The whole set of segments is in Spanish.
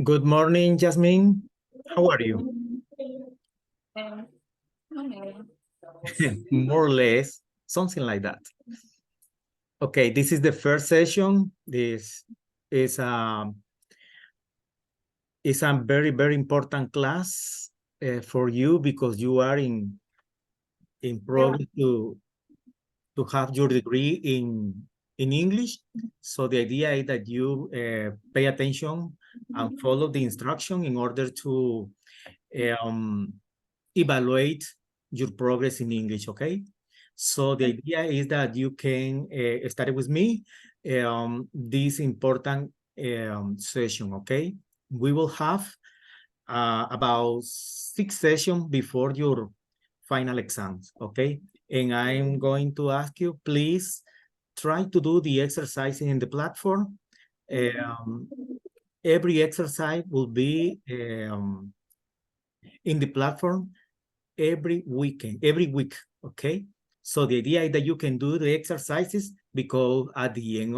Good morning, Jasmine. How are you? More or less, something like that. Okay, this is the first session. This is a very, very important class for you because you are in progress to have your degree in English. So the idea is that you pay attention and follow the instruction in order to evaluate your progress in English, okay? So the idea is that you can study with me this important session, okay? We will have about 6 sessions before your final exams, okay? And I'm going to ask you, please try to do the exercise in the platform. Every exercise will be in the platform every week, okay? So the idea is that you can do the exercises because at the end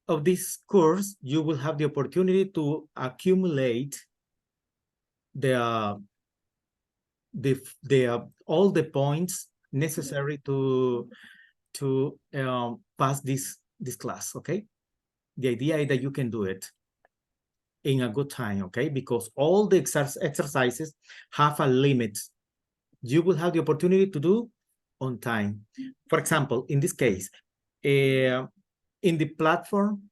of this course, you will have the opportunity to accumulate all the points necessary to pass this class, okay? The idea is that you can do it in a good time, okay? Because all the exercises have a limit. You will have the opportunity to do on time. For example, in this case, in the platform,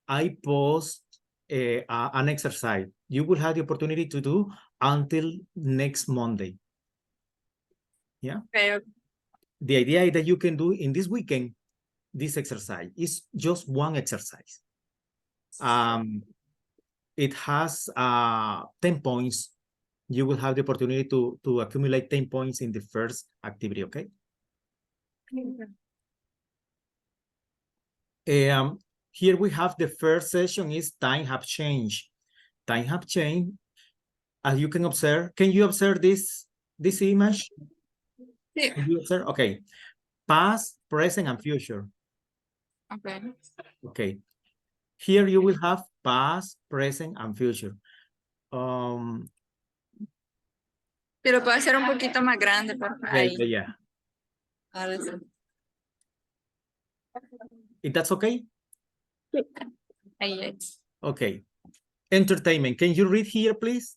I post an exercise. You will have the opportunity to do until next Monday. Yeah. Okay. The idea is that you can do in this weekend this exercise. It's just one exercise. It has 10 points. You will have the opportunity to accumulate 10 points in the first activity, okay? Here we have the first session is time have changed. Time have changed. As you can observe, can you observe this image? Yeah. Can you observe? Okay. Past, present, and future. Okay. Okay. Here you will have past, present, and future. Pero puede ser un poquito más grande, por ahí. Yeah. Ahora sí. If that's okay? Ahí es. Okay. Entertainment. Can you read here, please?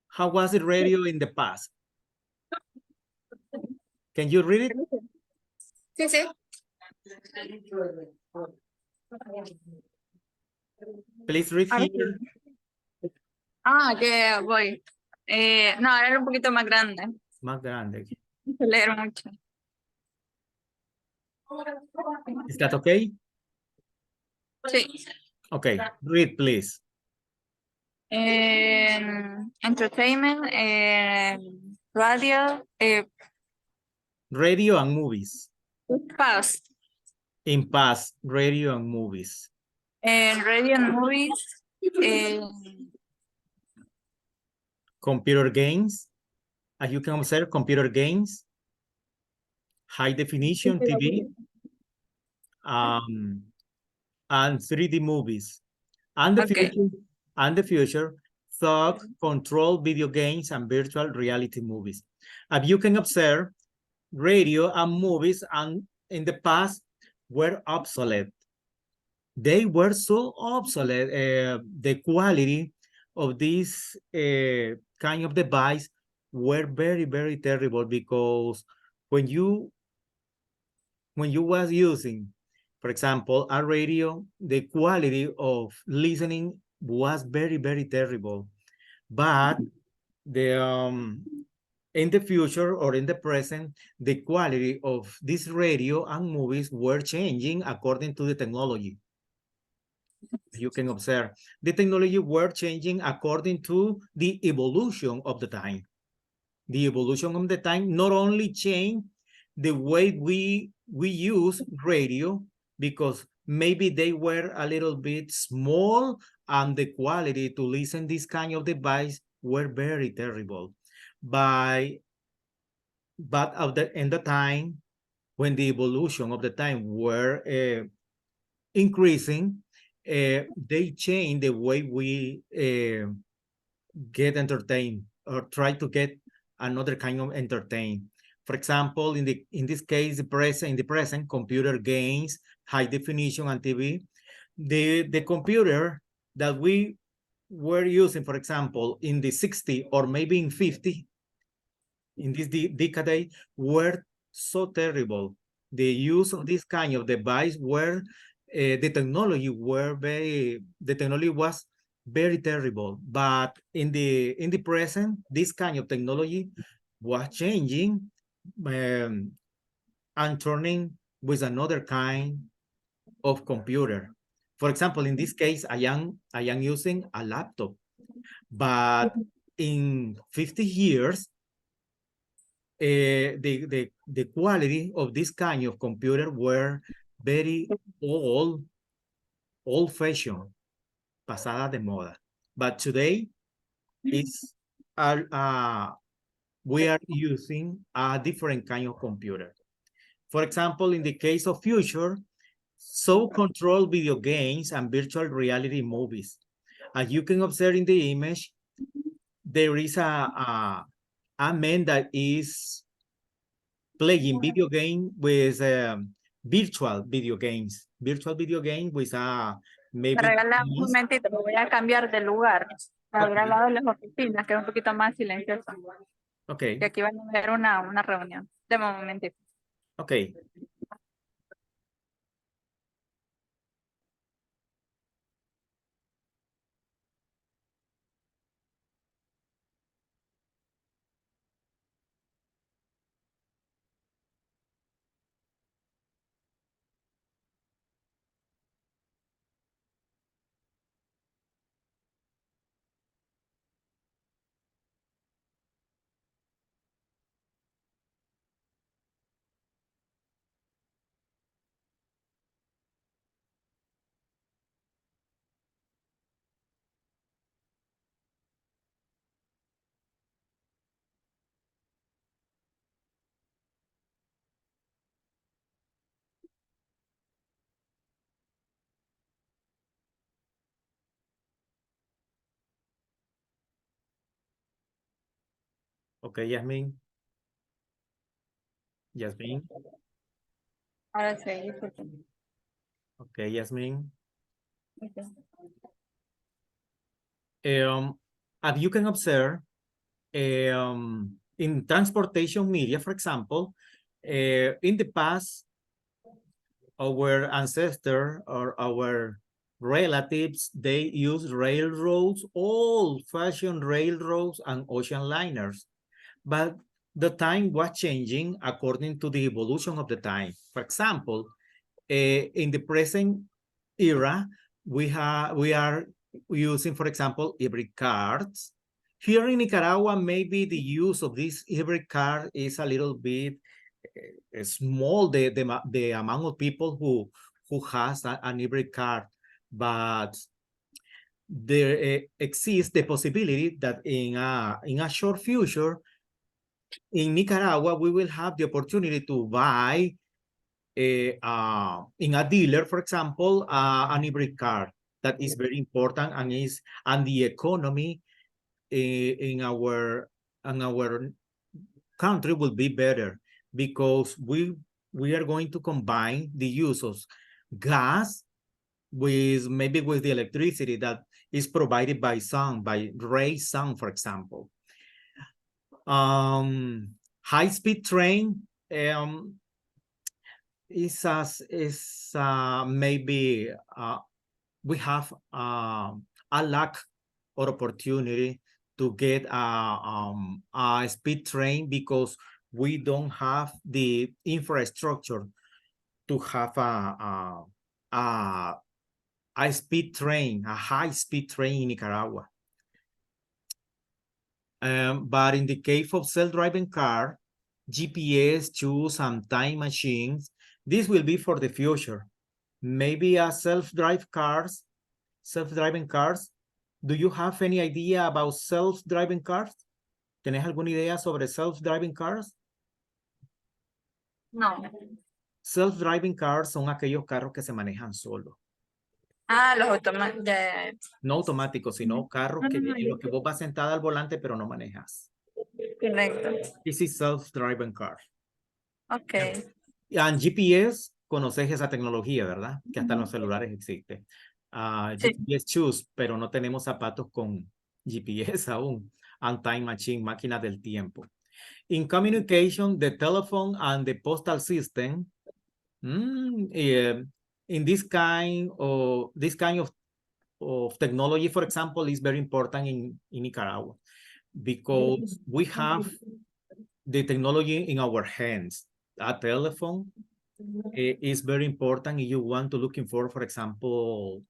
How was the radio in the past? Can you read it? Sí, sí. Please read here. Que voy. No, era un poquito más grande. Más grande. Leer mucho. Is that okay? Sí. Okay, read please. Entertainment, radio, Radio and movies. past. In past, radio and movies. Radio and movies. Computer games. As you can observe, computer games. High definition TV. And 3D movies. And the future, thought, control video games and virtual reality movies. As you can observe, radio and movies and in the past were obsolete. They were so obsolete. The quality of this kind of device were very, very terrible because when you was using, for example, a radio, the quality of listening was very, very terrible. But in the future or in the present, the quality of this radio and movies were changing according to the technology. You can observe the technology were changing according to the evolution of the time. The evolution of the time not only changed the way we use radio, because maybe they were a little bit small and the quality to listen this kind of device were very terrible. But in the time when the evolution of the time were increasing, they change the way we get entertained or try to get another kind of entertain. For example, in this case, in the present, computer games, high definition and TV. The computer that we were using, for example, in the 60 or maybe in 50, in this decade, were so terrible. The use of this kind of device were the technology was very terrible. But in the present, this kind of technology was changing and turning with another kind of computer. For example, in this case, I am using a laptop, but in 50 years, the quality of this kind of computer were very old-fashioned, pasada de moda. But today, it's we are using a different kind of computer. For example, in the case of future, so control video games and virtual reality movies. As you can observe in the image, there is a man that is playing video game with virtual video games with Me maybe. regala un momentito, me voy a cambiar de lugar. Me voy al lado de las oficinas, que es un poquito más silencioso. Okay. Y aquí van a ver una reunión. Deme un momentito. Okay. Okay, Yasmin. Ahora sí, disculpen. Okay, Yasmin. Okay. As you can observe, in transportation media, for example, in the past, our ancestors or our relatives, they used railroads, old-fashioned railroads and ocean liners. But the time was changing according to the evolution of the time. For example, in the present era, we are using, for example, hybrid cars. Here in Nicaragua, maybe the use of this hybrid car is a little bit small, the amount of people who has an hybrid car, but there exists the possibility that in a short future, in Nicaragua, we will have the opportunity to buy in a dealer, for example, an hybrid car. That is very important and the economy in our country will be better because we are going to combine the use of gas with maybe with the electricity that is provided by sun, by raised sun, for example. High-speed train is maybe we have a lack or opportunity to get a speed train because we don't have the infrastructure to have a speed train, a high-speed train in Nicaragua. But in the case of self-driving car, GPS, tools, and time machines, this will be for the future. Maybe a self-driving cars. Do you have any idea about self-driving cars? ¿Tenés alguna idea sobre self-driving cars? No. Self-driving cars son aquellos carros que se manejan solos. Ah, los automáticos. No automáticos, sino carros que, en los que vos vas sentada al volante, pero no manejas. Correcto. This is self-driving car. Ok. And GPS, conoces esa tecnología, ¿verdad? Que hasta en los celulares existe. Sí. GPS shoes, pero no tenemos zapatos con GPS aún. And time machine, máquina del tiempo. In communication, the telephone and the postal system, in this kind of technology, for example, is very important in Nicaragua because we have the technology in our hands. A telephone is very important if you want to looking for example,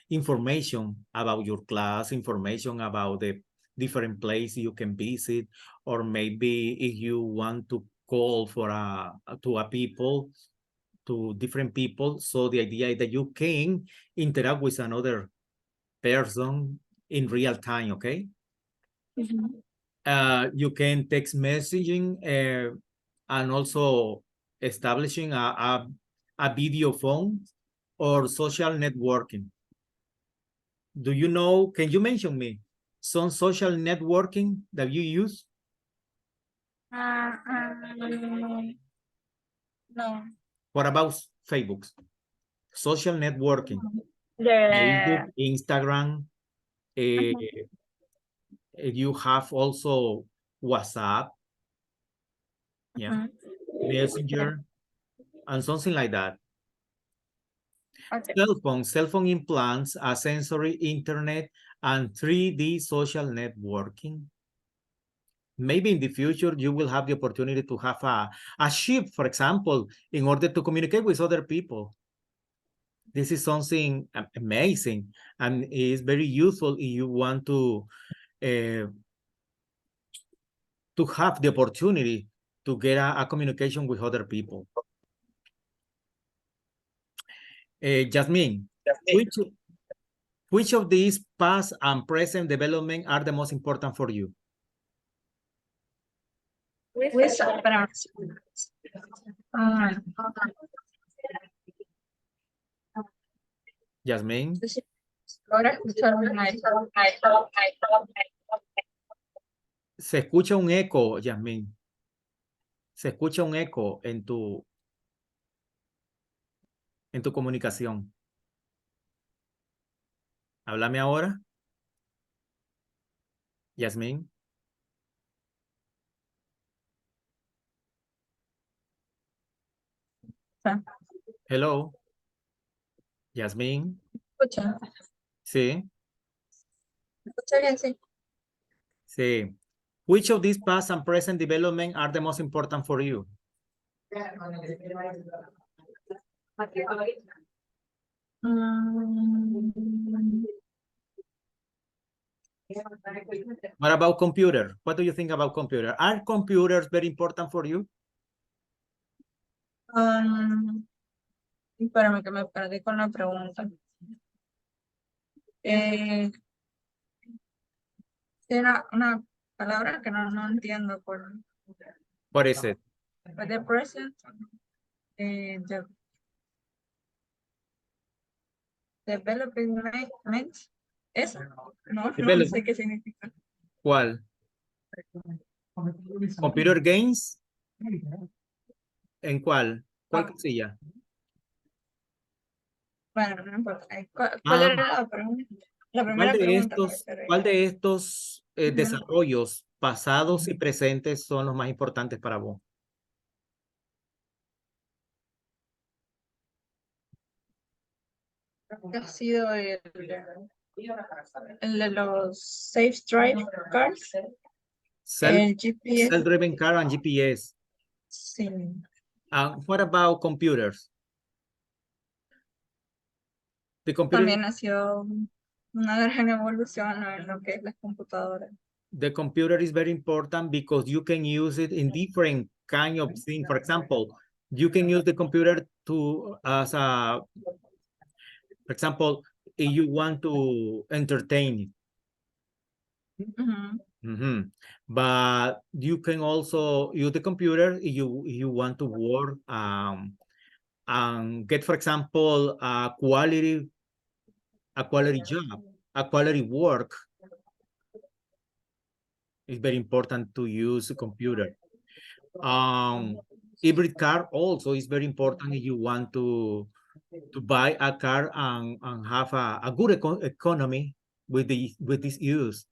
information about your class, information about the different places you can visit, or maybe if you want to call for to different people. So the idea is that you can interact with another person in real time, okay? You can text messaging and also establishing a video phone or social networking. Do you know, can you mention me some social networking that you use? No. What about Facebook? Social networking, Facebook, De... Instagram. You have also WhatsApp, yeah, Messenger, and something like that. Okay. Cell phone implants a sensory internet and 3D social networking. Maybe in the future, you will have the opportunity to have a ship, for example, in order to communicate with other people. This is something amazing and is very useful if you want to have the opportunity to get a communication with other people. Jasmine, which of these past and present development are the most important for you? Jasmine, Ahora escucharon se escucha un eco, Jasmine. Se escucha un eco en tu comunicación. Háblame ahora. Jasmine. Hello. Jasmine. Escucha. Sí. Escucha bien, sí. Sí. Which of these past and present development are the most important for you? What about computer? What do you think about computer? Are computers very important for you? Espérame que me perdí con la pregunta. Era una palabra que no entiendo por... What is it? The present, the development, ¿eso? No sé qué significa. ¿Cuál? Computer games. ¿En cuál? ¿Cuál casilla? Bueno, no importa. ¿Cuál era la pregunta? La primera pregunta. ¿Cuál de estos desarrollos pasados y presentes son los más importantes para vos? Ha sido el de los Safe Drive Cars. El GPS. Self-driven car and GPS. Sí. What about computers? También ha sido una gran evolución en lo que es las computadoras. The computer is very important because you can use it in different kind of things. For example, you can use the computer for example, if you want to entertain. But you can also use the computer if you want to work and get, for example, a quality job, a quality work, it's very important to use a computer. Hybrid car also is very important if you want to buy a car and have a good economy with this use.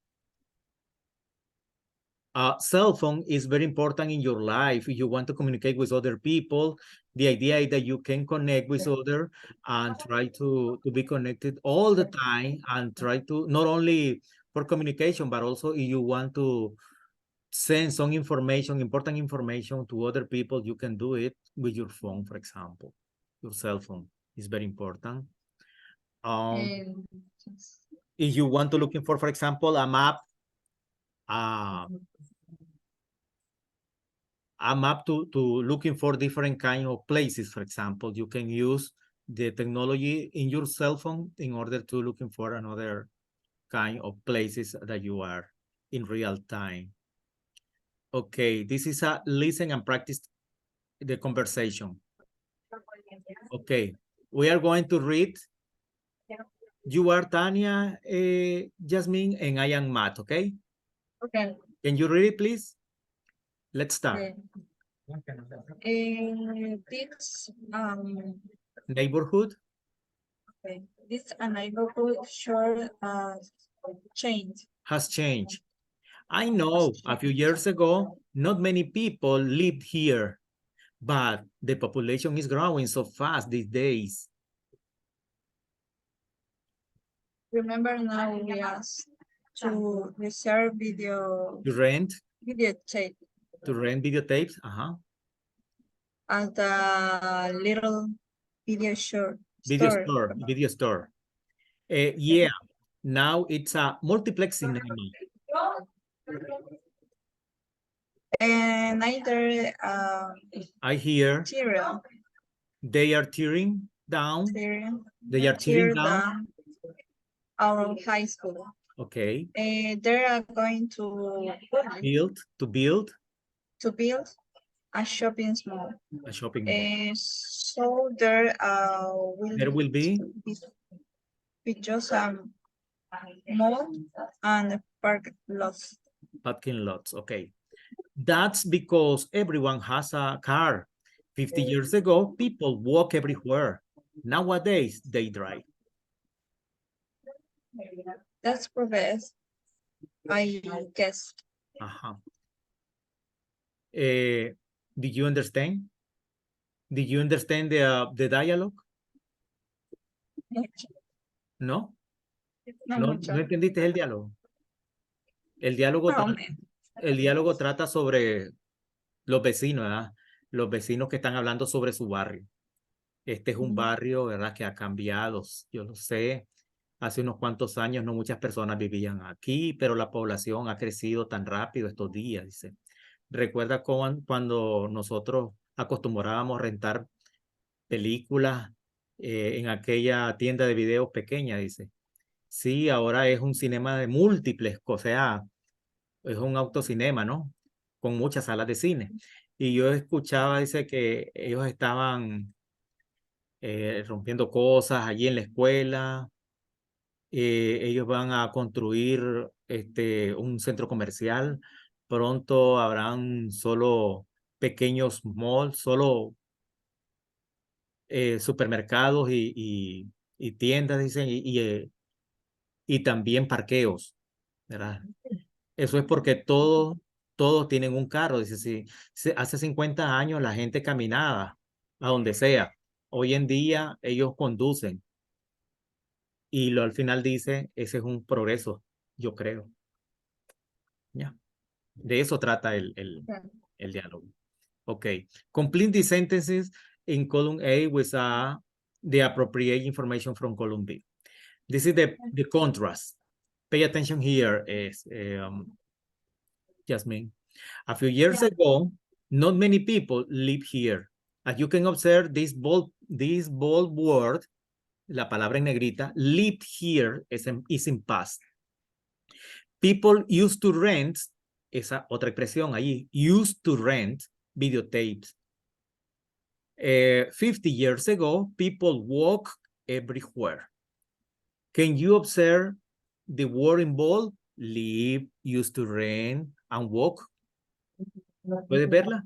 Cell phone is very important in your life. If you want to communicate with other people, the idea is that you can connect with other and try to be connected all the time and try to not only for communication, but also if you want to send some information, important information to other people, you can do it with your phone, for example. Your cell phone is very important. If you want to looking for example, a map to looking for different kind of places, for example, you can use the technology in your cell phone in order to looking for another kind of places that you are in real time. Okay, this is a listen and practice the conversation. Okay, we are going to read. You are Tanya, Jasmine, and I am Matt, okay? Okay. Can you read it, please? Let's start. In this Neighborhood okay, this neighborhood sure changed. has changed. I know a few years ago, not many people lived here, but the population is growing so fast these days. Remember now we asked to reserve To rent videotape videotapes, at a little video store. video store. Yeah, now it's a multiplex cinema. And either I hear material. they are tearing down. They are tearing down our high school. Okay. They are going to build a shopping mall. A shopping mall. So there will be just a mall and parking lots. Okay. That's because everyone has a car. 50 years ago, people walk everywhere. Nowadays, they drive. That's progress, I guess. Did you understand? Did you understand the dialogue? ¿No? ¿No entendiste el diálogo? El diálogo trata sobre los vecinos, ¿verdad? Los vecinos que están hablando sobre su barrio. Este es un barrio, ¿verdad? Que ha cambiado, yo lo sé. Hace unos cuantos años no muchas personas vivían aquí, pero la población ha crecido tan rápido estos días, dice. Recuerda cuando nosotros acostumbrábamos a rentar películas en aquella tienda de videos pequeña, dice. Sí, ahora es un cinema de múltiples, o sea, es un autocinema, ¿no? Con muchas salas de cine. Y yo escuchaba, dice, que ellos estaban rompiendo cosas allí en la escuela. Ellos van a construir un centro comercial. Pronto habrán solo pequeños malls, solo supermercados y tiendas, dicen, y también parqueos, ¿verdad? Eso es porque todos tienen un carro. Dice, si hace 50 años la gente caminaba a donde sea. Hoy en día ellos conducen. Y al final dice, ese es un progreso, yo creo. Ya. De eso trata el diálogo. Okay. Complete the sentences in column A with the appropriate information from column B. This is the contrast. Pay attention here, Jasmine. A few years ago, not many people live here. As you can observe, this bold word, la palabra en negrita, lived here is in past. People used to rent, esa otra expresión ahí, used to rent videotapes. 50 years ago, people walk everywhere. Can you observe the word involved? Live, used to rent, and walk. ¿Puedes verla?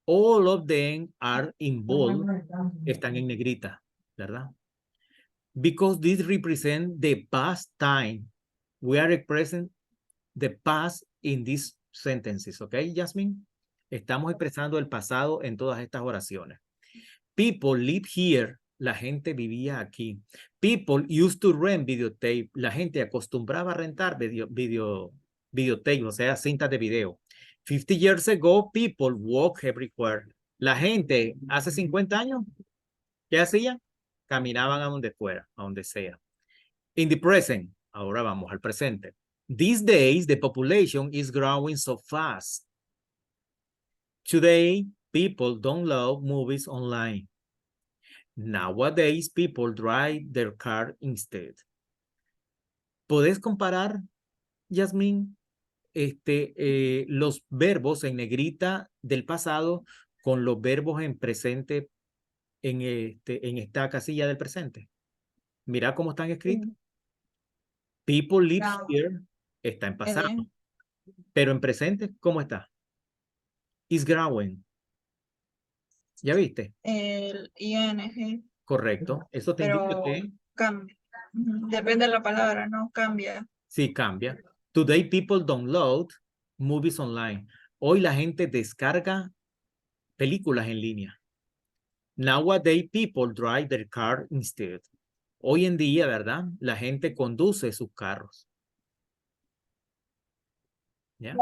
All of them are in bold. Están en negrita, ¿verdad? Because this represent the past time. We are expressing the past in these sentences, ¿ok, Jasmine? Estamos expresando el pasado en todas estas oraciones. People live here. La gente vivía aquí. People used to rent videotape. La gente acostumbraba a rentar videotape, o sea, cintas de video. 50 years ago, people walk everywhere. La gente hace 50 años, ¿qué hacían? Caminaban a donde fuera, a donde sea. In the present, ahora vamos al presente. These days, the population is growing so fast. Today, people download movies online. Nowadays, people drive their car instead. ¿Podés comparar, Yasmín, los verbos en negrita del pasado con los verbos en presente en esta casilla del presente? Mira cómo están escritos. People live here está en pasado. Pero en presente, ¿cómo está? Is growing. ¿Ya viste? El ing. Correcto. Eso te indica que cambia. Depende de la palabra, no cambia. sí cambia. Today people download movies online. Hoy la gente descarga películas en línea. Nowadays people drive their car instead. Hoy en día, ¿verdad? La gente conduce sus carros. ¿Ya?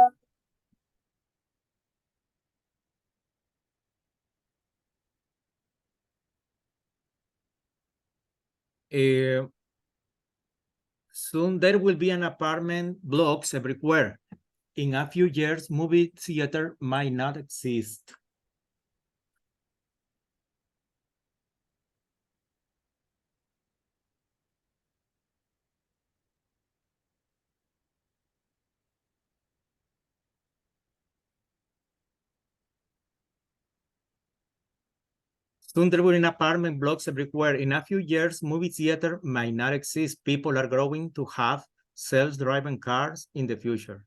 Soon there will be an apartment blocks everywhere. In a few years, movie theater might not exist. Soon there will be apartment blocks everywhere. In a few years, movie theater might not exist. People are growing to have self-driving cars in the future.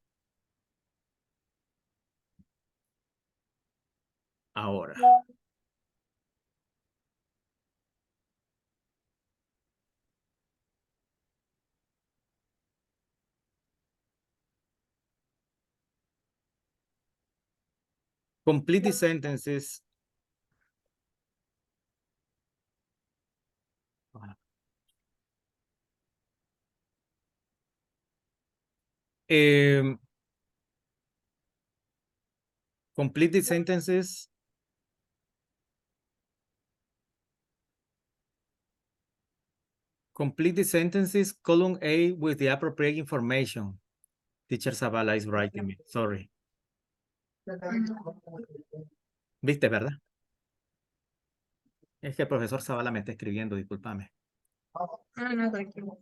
Ahora. Complete the sentences. Complete the sentences. Complete the sentences, column A, with the appropriate information. Teacher Zavala is writing me. Sorry. ¿Viste, verdad? Es que el profesor Zavala me está escribiendo, discúlpame. No, tranquilo.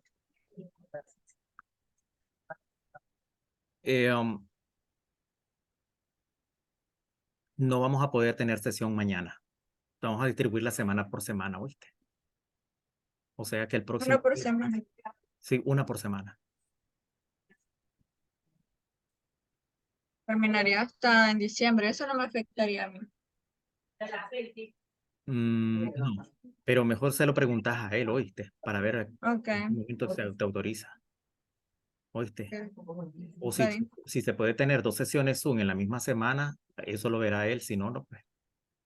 No vamos a poder tener sesión mañana. Vamos a distribuir la semana por semana, ¿oíste? O sea que el próximo... Una por semana. Sí, una por semana. Terminaría hasta en diciembre. Eso no me afectaría a mí. No, pero mejor se lo preguntas a él, ¿oíste? Para ver en qué momento te autoriza. ¿Oíste? O si se puede tener 2 sesiones Zoom en la misma semana, eso lo verá él, si no, no,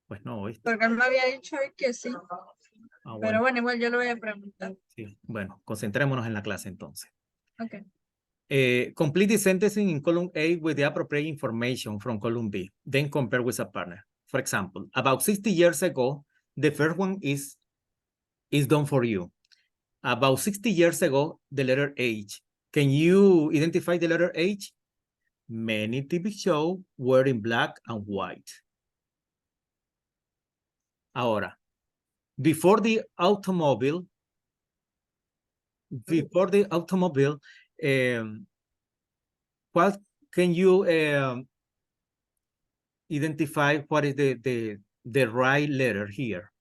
pues no, ¿oíste? Porque él me había dicho hoy que sí. Bueno. Pero bueno, igual yo lo voy a preguntar. Sí, bueno, concentrémonos en la clase entonces. Okay. Complete the sentencing in column A with the appropriate information from column B. Then compare with a partner. For example, about 60 years ago, the first one is done for you. About 60 years ago, the letter H. Can you identify the letter H? Many TV shows were in black and white. Ahora, before the automobile, what can you identify what is the the right letter here.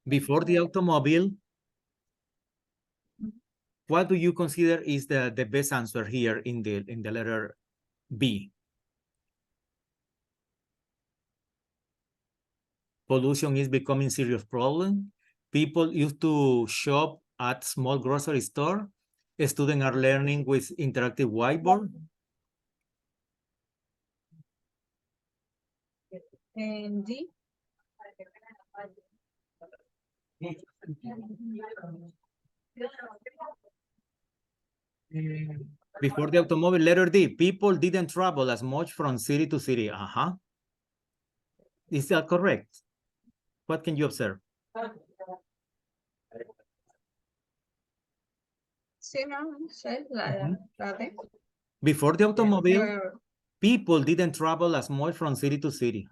Before the automobile, what do you consider is the best answer here in the letter B? Pollution is becoming serious problem. People used to shop at small grocery store. Students are learning with interactive whiteboard. And D. Before the automobile, letter D, people didn't travel as much from city to city. Is that correct? What can you observe? Sí, no sé, la D. Before the automobile, Yo- people didn't travel as much from city to city.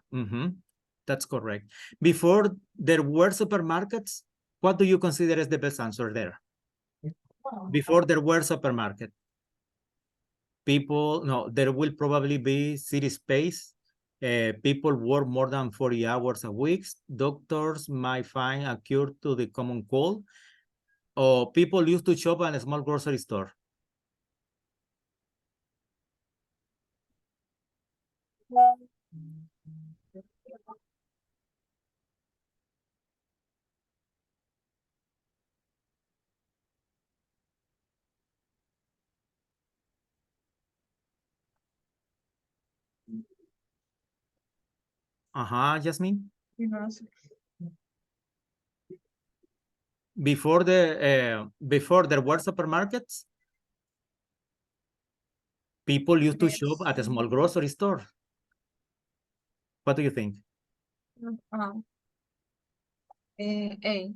That's correct. Before there were supermarkets, what do you consider as the best answer there? Before there were supermarket, there will probably be city space. People work more than 40 hours a week. Doctors might find a cure to the common cold. Or people used to shop at a small grocery store. Jasmine? no sé. Before there were supermarkets, people used to shop at a small grocery store. What do you think? A.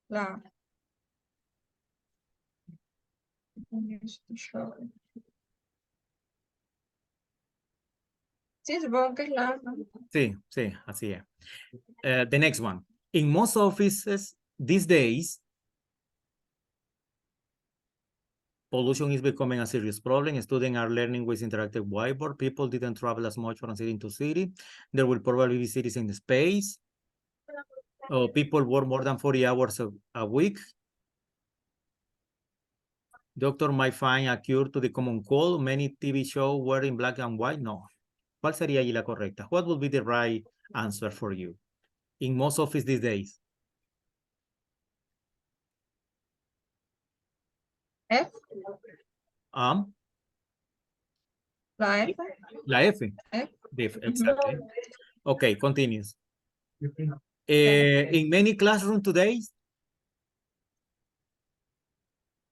La. Sí, supongo que es la. Sí, así es. The next one. In most offices these days, pollution is becoming a serious problem. Students are learning with interactive whiteboard. People didn't travel as much from city to city. There will probably be cities in space. People work more than 40 hours a week. Doctor might find a cure to the common cold. Many TV shows were in black and white. No. ¿Cuál sería allí la correcta? What would be the right answer for you? In most offices these days. F. La F. La F. F. Exactly. Okay, continues. In many classrooms today,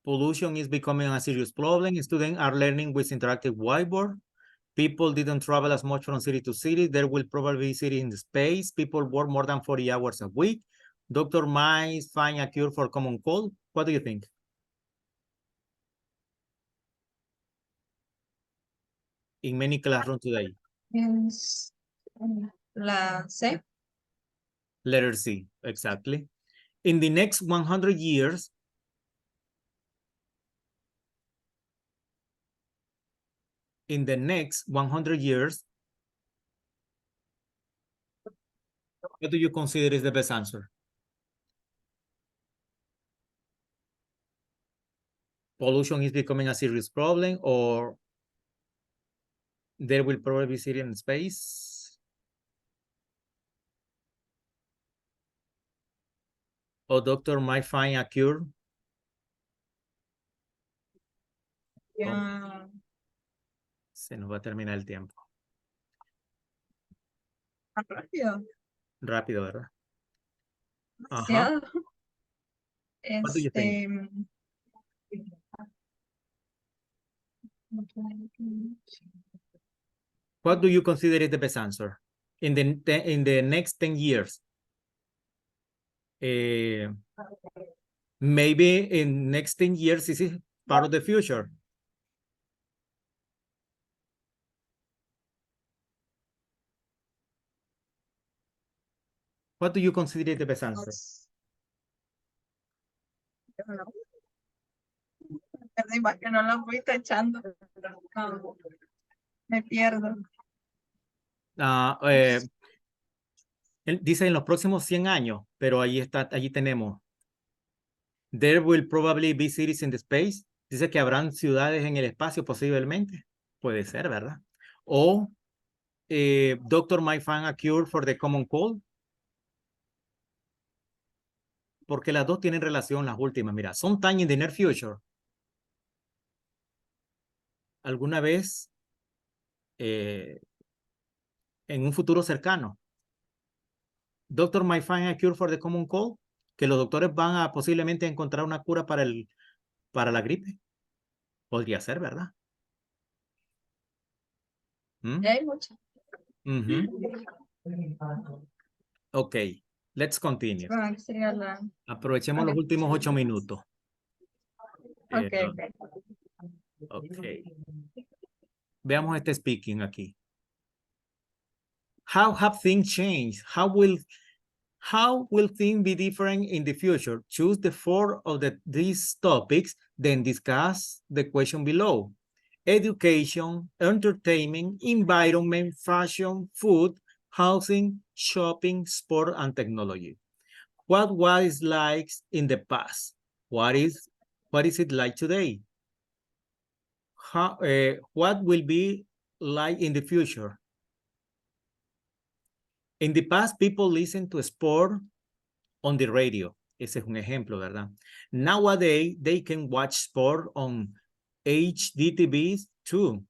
pollution is becoming a serious problem. Students are learning with interactive whiteboard. People didn't travel as much from city to city. There will probably be city in the space. People work more than 40 hours a week. Doctor might find a cure for common cold. What do you think? In many classrooms today. Es la C. Letter C, exactly. In the next 100 years, what do you consider is the best answer? Pollution is becoming a serious problem, or there will probably be city in space? Or doctor might find a cure? Ya. Se nos va a terminar el tiempo. Rápido. Rápido, ¿verdad? Demasiado. What do you think? What do you consider is the best answer? In the next 10 years? Maybe in next 10 years, this is part of the future. What do you consider the best answer? Perdí más que no lo fuiste echando. Me pierdo. Dice en los próximos 100 años, pero allí tenemos. There will probably be cities in the space. Dice que habrán ciudades en el espacio posiblemente. Puede ser, ¿verdad? O Doctor might find a cure for the common cold. Porque las dos tienen relación, las últimas. Mira, sometime in the near future. Alguna vez en un futuro cercano. Doctor might find a cure for the common cold. Que los doctores van a posiblemente encontrar una cura para la gripe. Podría ser, ¿verdad? Hay mucho. Ok, let's continue. Sería la... Aprovechemos los últimos 8 minutos. Ok. Ok. Veamos este speaking aquí. How have things changed? How will things be different in the future? Choose the four of these topics, then discuss the question below. Education, entertainment, environment, fashion, food, housing, shopping, sport, and technology. What was like in the past? What is it like today? What will be like in the future? In the past, people listen to sport on the radio. Ese es un ejemplo, ¿verdad? Nowadays, they can watch sport on HDTVs too.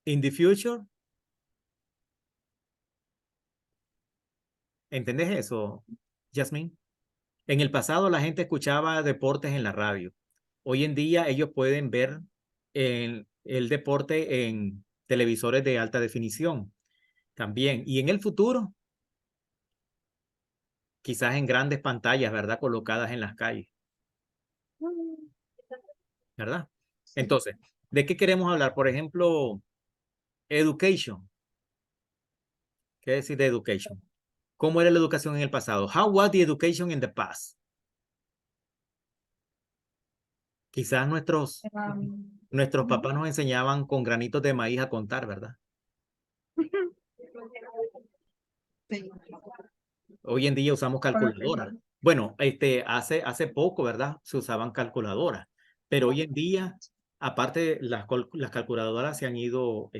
In the future, ¿entendés eso, Jasmine? En el pasado, la gente escuchaba deportes en la radio. Hoy en día, ellos pueden ver el deporte en televisores de alta definición también. Y en el futuro, quizás en grandes pantallas, ¿verdad? Colocadas en las calles, ¿verdad? Entonces, ¿de qué queremos hablar? Por ejemplo, education. ¿Qué decir de education? ¿Cómo era la educación en el pasado? How was the education in the past? Quizás nuestros papás nos enseñaban con granitos de maíz a contar, ¿verdad? Sí. Hoy en día usamos calculadoras. Bueno, hace poco, ¿verdad? Se usaban calculadoras, pero hoy en día, aparte, las calculadoras se han ido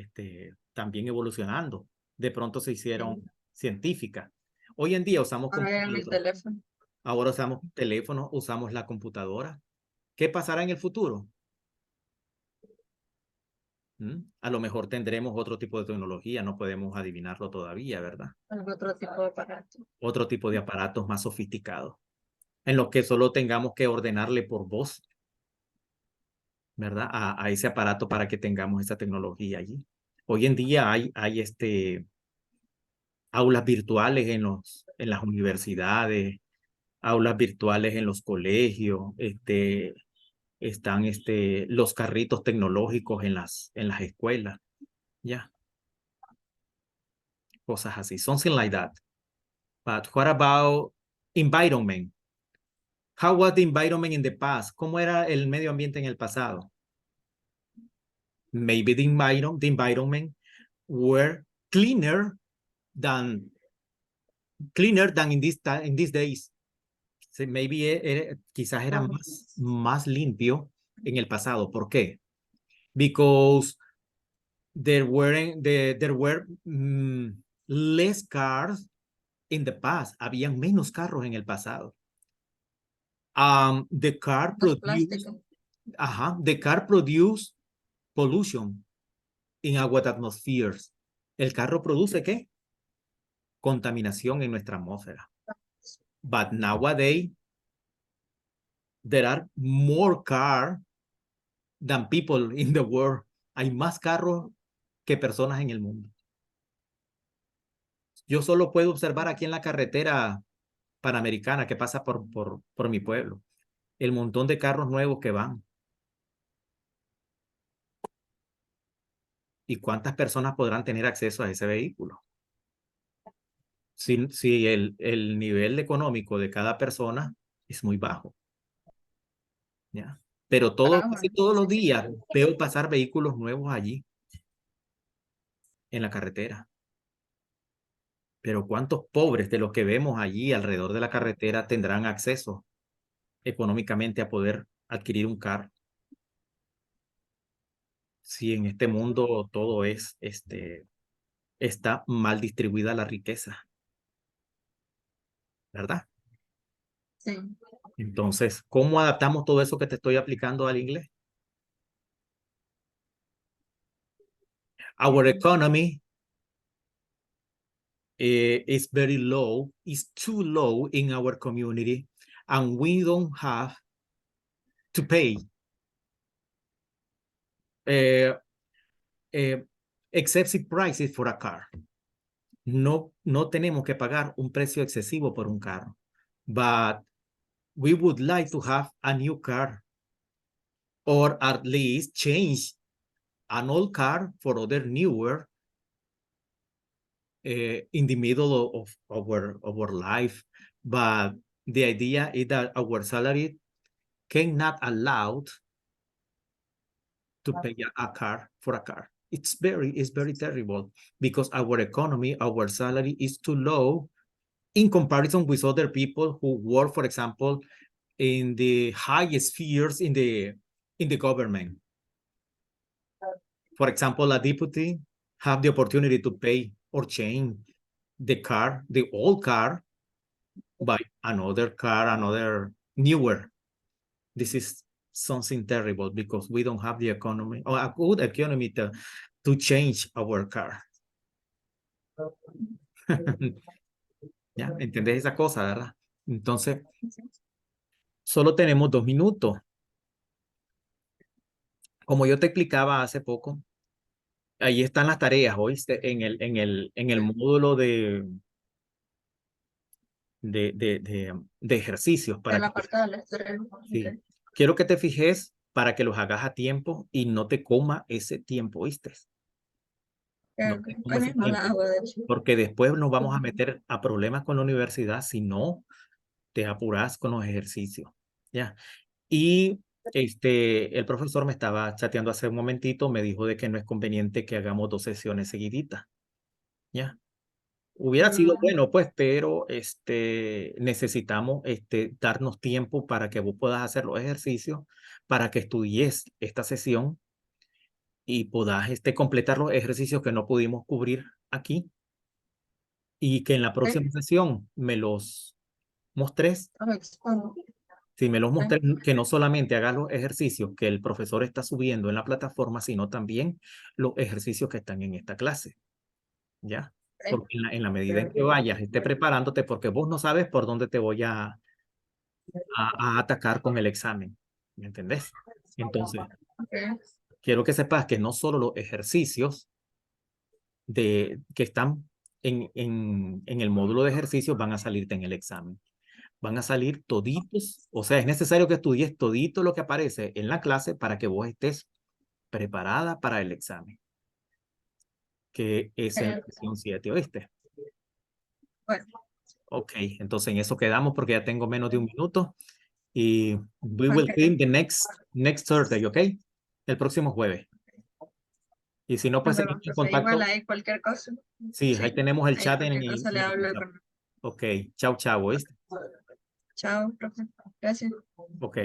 también evolucionando. De pronto se hicieron científicas. Hoy en día usamos Ahora en el teléfono. Ahora usamos teléfonos, usamos la computadora. ¿Qué pasará en el futuro? A lo mejor tendremos otro tipo de tecnología, no podemos adivinarlo todavía, ¿verdad? Otro tipo de aparato. Otro tipo de aparatos más sofisticados, en los que solo tengamos que ordenarle por voz, ¿verdad? A ese aparato para que tengamos esa tecnología allí. Hoy en día hay aulas virtuales en las universidades, aulas virtuales en los colegios, están los carritos tecnológicos en las escuelas, ya, cosas así, something like that. But what about environment? How was the environment in the past? ¿Cómo era el medio ambiente en el pasado? Maybe the environment were cleaner than in these days. Maybe quizás era más limpio en el pasado. ¿Por qué? Because there were less cars in the past. Habían menos carros en el pasado. The car produced pollution in our atmospheres. ¿El carro produce qué? Contaminación en nuestra atmósfera. But nowadays, there are more cars than people in the world. Hay más carros que personas en el mundo. Yo solo puedo observar aquí en la carretera panamericana que pasa por mi pueblo el montón de carros nuevos que van. ¿Y cuántas personas podrán tener acceso a ese vehículo? Si el nivel económico de cada persona es muy bajo. ¿Ya? Pero casi todos los días veo pasar vehículos nuevos allí. en la carretera. Pero ¿cuántos pobres de los que vemos allí alrededor de la carretera tendrán acceso económicamente a poder adquirir un carro? Si en este mundo todo es, está mal distribuida la riqueza, ¿verdad? Sí. Entonces, ¿cómo adaptamos todo eso que te estoy aplicando al inglés? Our economy is very low, is too low in our community, and we don't have to pay excessive prices for a car. No tenemos que pagar un precio excesivo por un carro. But we would like to have a new car, or at least change an old car for other newer in the middle of our life. But the idea is that our salary cannot allow to pay a car for a car. It's very terrible because our economy, our salary is too low in comparison with other people who work, for example, in the highest spheres in the government. For example, a deputy have the opportunity to pay or change the car, the old car, by another car, another newer. This is something terrible because we don't have the economy or a good economy to change our car. ¿Ya? ¿Entendés esa cosa, verdad? Entonces, solo tenemos 2 minutos. Como yo te explicaba hace poco, ahí están las tareas, ¿oíste? En el módulo de ejercicios. En la parte de la historia. Sí. Okay. Quiero que te fijes para que los hagas a tiempo y no te coma ese tiempo, ¿oíste? No te coma ese No la tiempo, hago, de hecho. porque después nos vamos a meter a problemas con la universidad si no te apuras con los ejercicios, ¿ya? Y el profesor me estaba chateando hace un momentito, me dijo de que no es conveniente que hagamos 2 sesiones seguiditas, ¿ya? Hubiera sido bueno, pues, pero necesitamos darnos tiempo para que vos puedas hacer los ejercicios, para que estudies esta sesión y puedas completar los ejercicios que no pudimos cubrir aquí y que en la próxima sesión me los mostres. Si me los mostres, que no solamente hagas los ejercicios que el profesor está subiendo en la plataforma, sino también los ejercicios que están en esta clase, ¿ya? Porque en la medida en que vayas, preparándote, porque vos no sabes por dónde te voy a atacar con el examen, ¿me entendés? Entonces, quiero que sepas que no solo los ejercicios que están en el módulo de ejercicios van a salirte en el examen. Van a salir toditos, o sea, es necesario que estudies todito lo que aparece en la clase para que vos estés preparada para el examen, que es en la sesión 7, ¿oíste? Bueno. Ok, entonces en eso quedamos porque ya tengo menos de 1 minuto y we will see the next Thursday, ¿ok? El próximo jueves. Y si no, pues seguimos en contacto. Igual hay cualquier cosa. Sí, ahí tenemos el chat en el WhatsApp. Ok, chao, chao, ¿oíste? Chao, profe. Gracias. Ok.